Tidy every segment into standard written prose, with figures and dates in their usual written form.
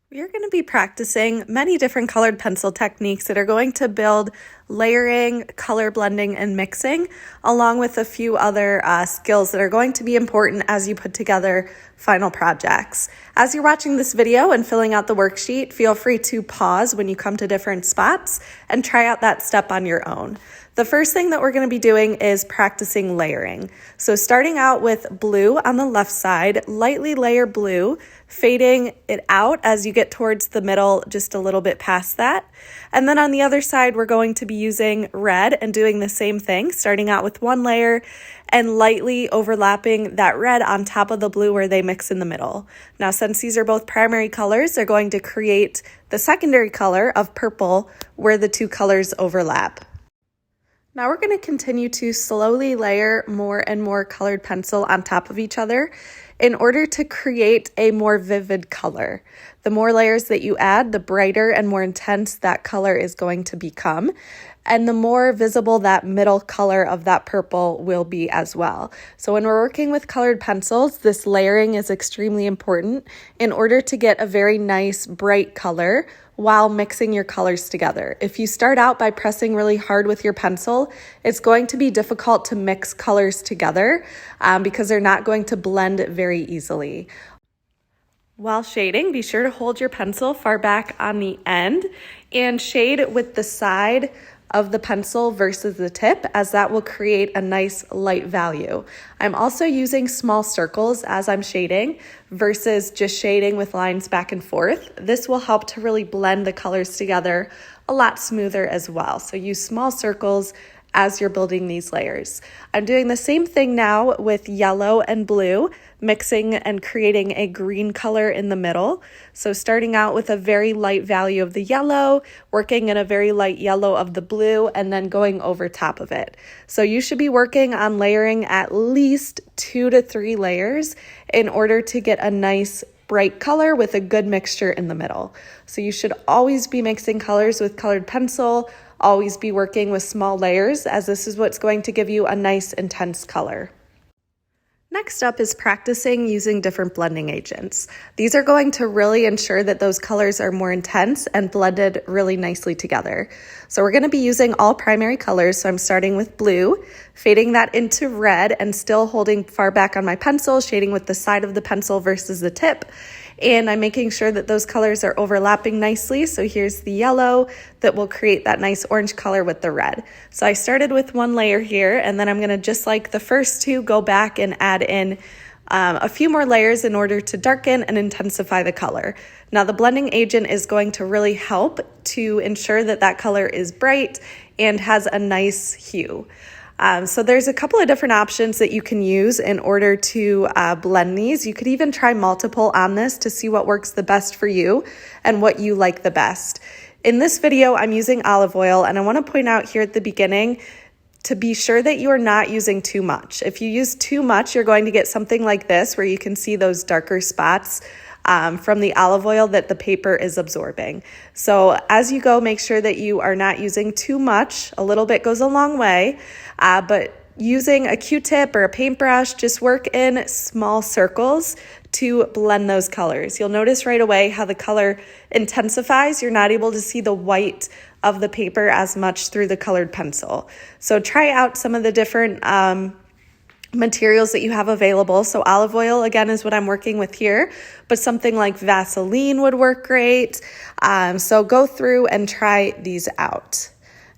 We're going to be practicing many different colored pencil techniques that are going to build layering, color blending, and mixing, along with a few other skills that are going to be important as you put together final projects. As you're watching this video and filling out the worksheet, feel free to pause when you come to different spots and try out that step on your own. The first thing that we're going to be doing is practicing layering. So starting out with blue on the left side, lightly layer blue, fading it out as you get towards the middle, just a little bit past that. And then on the other side, we're going to be using red and doing the same thing, starting out with one layer and lightly overlapping that red on top of the blue where they mix in the middle. Now, since these are both primary colors, they're going to create the secondary color of purple where the two colors overlap. Now we're going to continue to slowly layer more and more colored pencil on top of each other in order to create a more vivid color. The more layers that you add, the brighter and more intense that color is going to become, and the more visible that middle color of that purple will be as well. So when we're working with colored pencils, this layering is extremely important in order to get a very nice bright color while mixing your colors together. If you start out by pressing really hard with your pencil, it's going to be difficult to mix colors together because they're not going to blend very easily. While shading, be sure to hold your pencil far back on the end and shade with the side of the pencil versus the tip, as that will create a nice light value. I'm also using small circles as I'm shading versus just shading with lines back and forth. This will help to really blend the colors together a lot smoother as well. So use small circles as you're building these layers. I'm doing the same thing now with yellow and blue, mixing and creating a green color in the middle. So starting out with a very light value of the yellow, working in a very light yellow of the blue, and then going over top of it. So you should be working on layering at least 2 to 3 layers in order to get a nice bright color with a good mixture in the middle. So you should always be mixing colors with colored pencil, always be working with small layers, as this is what's going to give you a nice intense color. Next up is practicing using different blending agents. These are going to really ensure that those colors are more intense and blended really nicely together. So we're going to be using all primary colors. So I'm starting with blue, fading that into red and still holding far back on my pencil, shading with the side of the pencil versus the tip. And I'm making sure that those colors are overlapping nicely. So here's the yellow that will create that nice orange color with the red. So I started with one layer here, and then I'm going to, just like the first two, go back and add in a few more layers in order to darken and intensify the color. Now the blending agent is going to really help to ensure that that color is bright and has a nice hue. So there's a couple of different options that you can use in order to blend these. You could even try multiple on this to see what works the best for you and what you like the best. In this video, I'm using olive oil, and I want to point out here at the beginning to be sure that you are not using too much. If you use too much, you're going to get something like this where you can see those darker spots from the olive oil that the paper is absorbing. So as you go, make sure that you are not using too much. A little bit goes a long way, but using a Q-tip or a paintbrush, just work in small circles to blend those colors. You'll notice right away how the color intensifies. You're not able to see the white of the paper as much through the colored pencil. So try out some of the different materials that you have available. So olive oil, again, is what I'm working with here, but something like Vaseline would work great. So go through and try these out.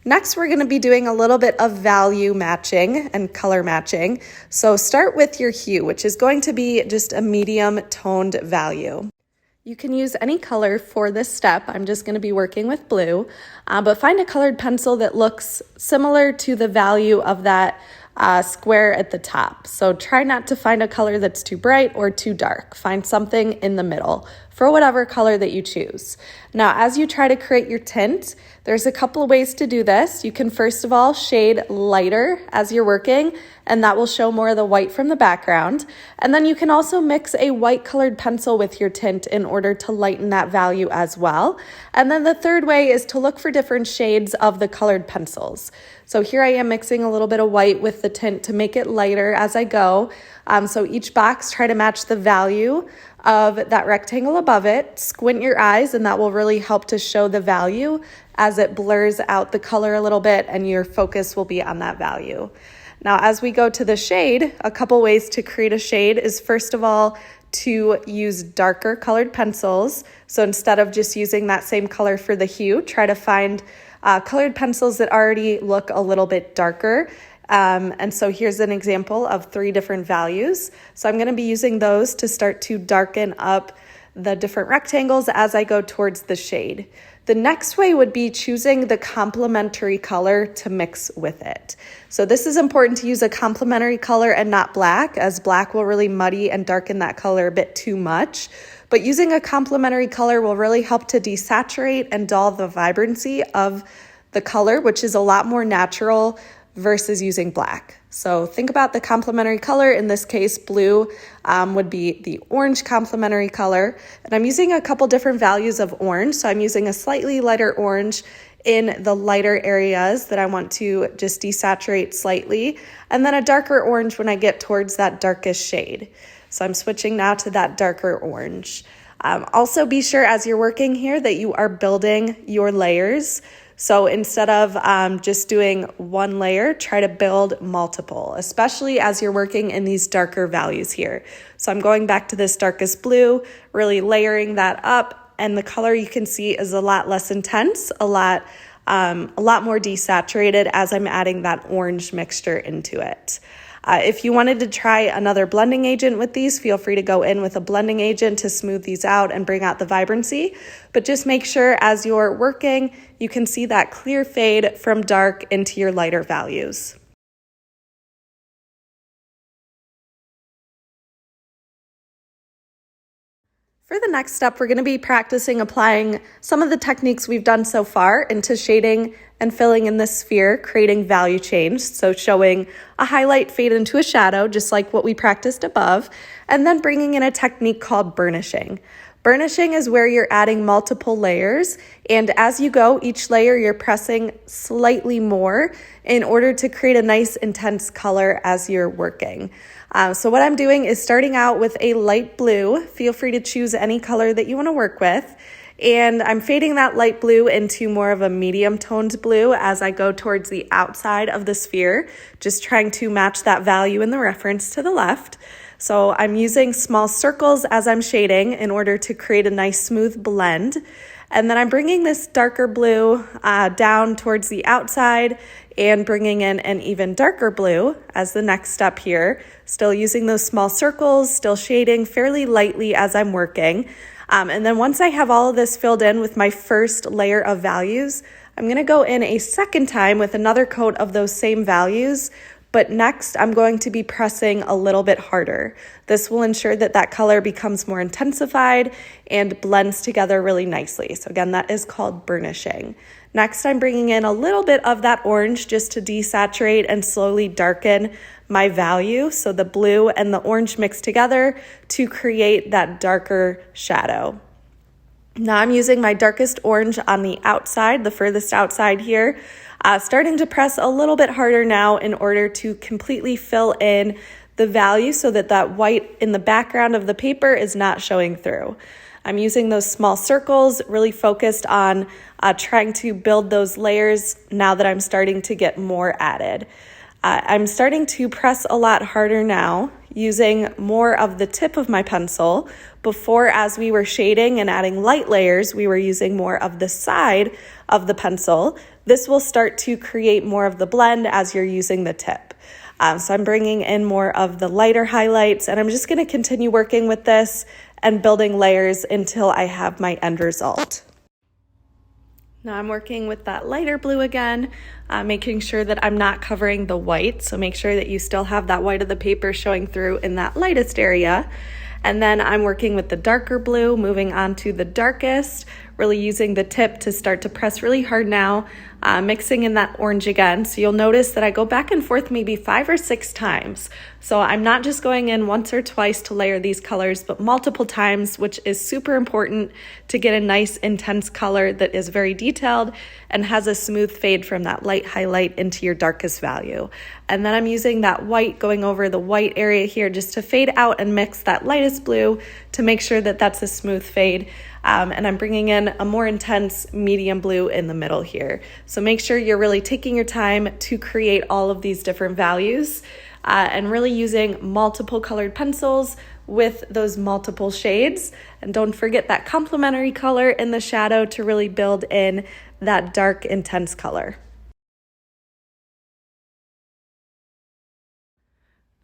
Next, we're going to be doing a little bit of value matching and color matching. So start with your hue, which is going to be just a medium toned value. You can use any color for this step. I'm just going to be working with blue, but find a colored pencil that looks similar to the value of that square at the top. So try not to find a color that's too bright or too dark. Find something in the middle for whatever color that you choose. Now, as you try to create your tint, there's a couple of ways to do this. You can first of all shade lighter as you're working, and that will show more of the white from the background. And then you can also mix a white colored pencil with your tint in order to lighten that value as well. And then the third way is to look for different shades of the colored pencils. So here I am mixing a little bit of white with the tint to make it lighter as I go. So each box, try to match the value of that rectangle above it. Squint your eyes and that will really help to show the value as it blurs out the color a little bit and your focus will be on that value. Now, as we go to the shade, a couple ways to create a shade is first of all to use darker colored pencils. So instead of just using that same color for the hue, try to find colored pencils that already look a little bit darker. And so here's an example of 3 different values. So I'm going to be using those to start to darken up the different rectangles as I go towards the shade. The next way would be choosing the complementary color to mix with it. So this is important to use a complementary color and not black, as black will really muddy and darken that color a bit too much. But using a complementary color will really help to desaturate and dull the vibrancy of the color, which is a lot more natural versus using black. So think about the complementary color. In this case, blue would be the orange complementary color. And I'm using a couple different values of orange. So I'm using a slightly lighter orange in the lighter areas that I want to just desaturate slightly, and then a darker orange when I get towards that darkest shade. So I'm switching now to that darker orange. Also be sure as you're working here that you are building your layers. So instead of just doing one layer, try to build multiple, especially as you're working in these darker values here. So I'm going back to this darkest blue, really layering that up, and the color you can see is a lot less intense, a lot more desaturated as I'm adding that orange mixture into it. If you wanted to try another blending agent with these, feel free to go in with a blending agent to smooth these out and bring out the vibrancy. But just make sure as you're working, you can see that clear fade from dark into your lighter values. For the next step, we're going to be practicing applying some of the techniques we've done so far into shading and filling in this sphere, creating value change. So showing a highlight fade into a shadow, just like what we practiced above, and then bringing in a technique called burnishing. Burnishing is where you're adding multiple layers, and as you go, each layer you're pressing slightly more in order to create a nice intense color as you're working. So what I'm doing is starting out with a light blue. Feel free to choose any color that you want to work with. And I'm fading that light blue into more of a medium toned blue as I go towards the outside of the sphere, just trying to match that value in the reference to the left. So I'm using small circles as I'm shading in order to create a nice smooth blend. And then I'm bringing this darker blue down towards the outside and bringing in an even darker blue as the next step here. Still using those small circles, still shading fairly lightly as I'm working. And then once I have all of this filled in with my first layer of values, I'm going to go in a second time with another coat of those same values. But next, I'm going to be pressing a little bit harder. This will ensure that that color becomes more intensified and blends together really nicely. So again, that is called burnishing. Next, I'm bringing in a little bit of that orange just to desaturate and slowly darken my value. So the blue and the orange mix together to create that darker shadow. Now I'm using my darkest orange on the outside, the furthest outside here. Starting to press a little bit harder now in order to completely fill in the value so that that white in the background of the paper is not showing through. I'm using those small circles, really focused on trying to build those layers now that I'm starting to get more added. I'm starting to press a lot harder now, using more of the tip of my pencil. Before, as we were shading and adding light layers, we were using more of the side of the pencil. This will start to create more of the blend as you're using the tip. So I'm bringing in more of the lighter highlights, and I'm just going to continue working with this and building layers until I have my end result. Now I'm working with that lighter blue again, making sure that I'm not covering the white. So make sure that you still have that white of the paper showing through in that lightest area. And then I'm working with the darker blue, moving on to the darkest, really using the tip to start to press really hard now, mixing in that orange again. So you'll notice that I go back and forth maybe 5 or 6 times. So I'm not just going in once or twice to layer these colors, but multiple times, which is super important to get a nice intense color that is very detailed and has a smooth fade from that light highlight into your darkest value. And then I'm using that white, going over the white area here just to fade out and mix that lightest blue to make sure that that's a smooth fade. And I'm bringing in a more intense medium blue in the middle here. So make sure you're really taking your time to create all of these different values and really using multiple colored pencils with those multiple shades. And don't forget that complementary color in the shadow to really build in that dark, intense color.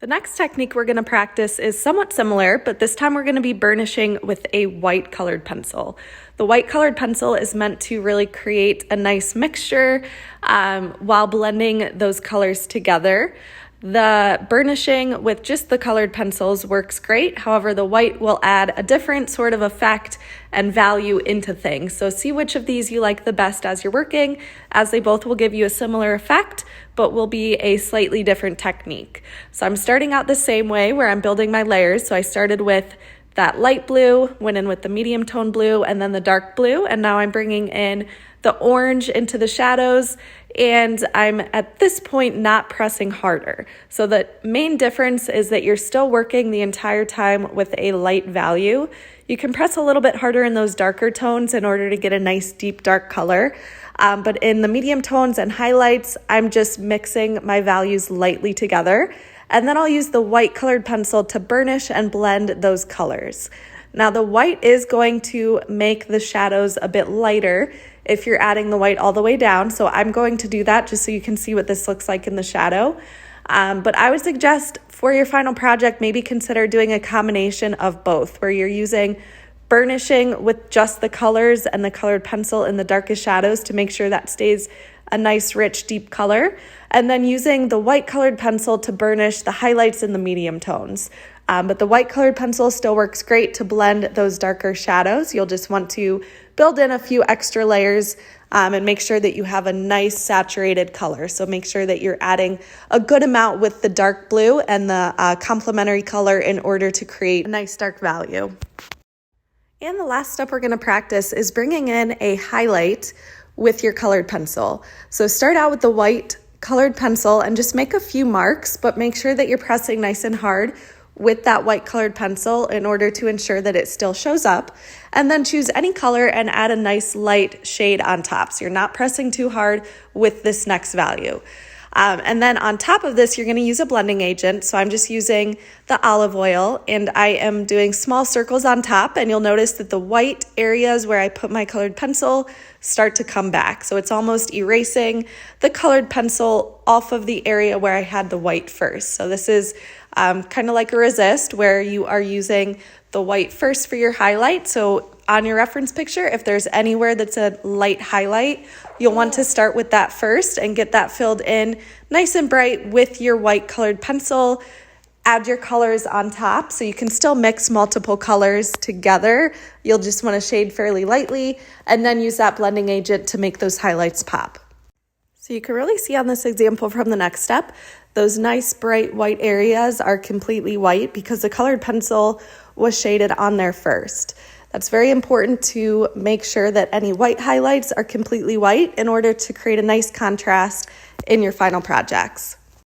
The next technique we're going to practice is somewhat similar, but this time we're going to be burnishing with a white colored pencil. The white colored pencil is meant to really create a nice mixture while blending those colors together. The burnishing with just the colored pencils works great. However, the white will add a different sort of effect and value into things. So see which of these you like the best as you're working, as they both will give you a similar effect, but will be a slightly different technique. So I'm starting out the same way where I'm building my layers. So I started with that light blue, went in with the medium tone blue, and then the dark blue. And now I'm bringing in the orange into the shadows, and I'm at this point not pressing harder. So the main difference is that you're still working the entire time with a light value. You can press a little bit harder in those darker tones in order to get a nice deep dark color. But in the medium tones and highlights, I'm just mixing my values lightly together. And then I'll use the white colored pencil to burnish and blend those colors. Now the white is going to make the shadows a bit lighter if you're adding the white all the way down. So I'm going to do that just so you can see what this looks like in the shadow. But I would suggest for your final project, maybe consider doing a combination of both, where you're using burnishing with just the colors and the colored pencil in the darkest shadows to make sure that stays a nice, rich, deep color, and then using the white colored pencil to burnish the highlights in the medium tones. But the white colored pencil still works great to blend those darker shadows. You'll just want to build in a few extra layers and make sure that you have a nice saturated color. So make sure that you're adding a good amount with the dark blue and the complementary color in order to create a nice dark value. And the last step we're going to practice is bringing in a highlight with your colored pencil. So start out with the white colored pencil and just make a few marks, but make sure that you're pressing nice and hard with that white colored pencil in order to ensure that it still shows up. And then choose any color and add a nice light shade on top. So you're not pressing too hard with this next value. And then on top of this, you're going to use a blending agent. So I'm just using the olive oil and I am doing small circles on top, and you'll notice that the white areas where I put my colored pencil start to come back. So it's almost erasing the colored pencil off of the area where I had the white first. So this is kind of like a resist where you are using the white first for your highlight. So on your reference picture, if there's anywhere that's a light highlight, you'll want to start with that first and get that filled in nice and bright with your white colored pencil. Add your colors on top so you can still mix multiple colors together. You'll just want to shade fairly lightly and then use that blending agent to make those highlights pop. So you can really see on this example from the next step, those nice bright white areas are completely white because the colored pencil was shaded on there first. That's very important to make sure that any white highlights are completely white in order to create a nice contrast in your final projects.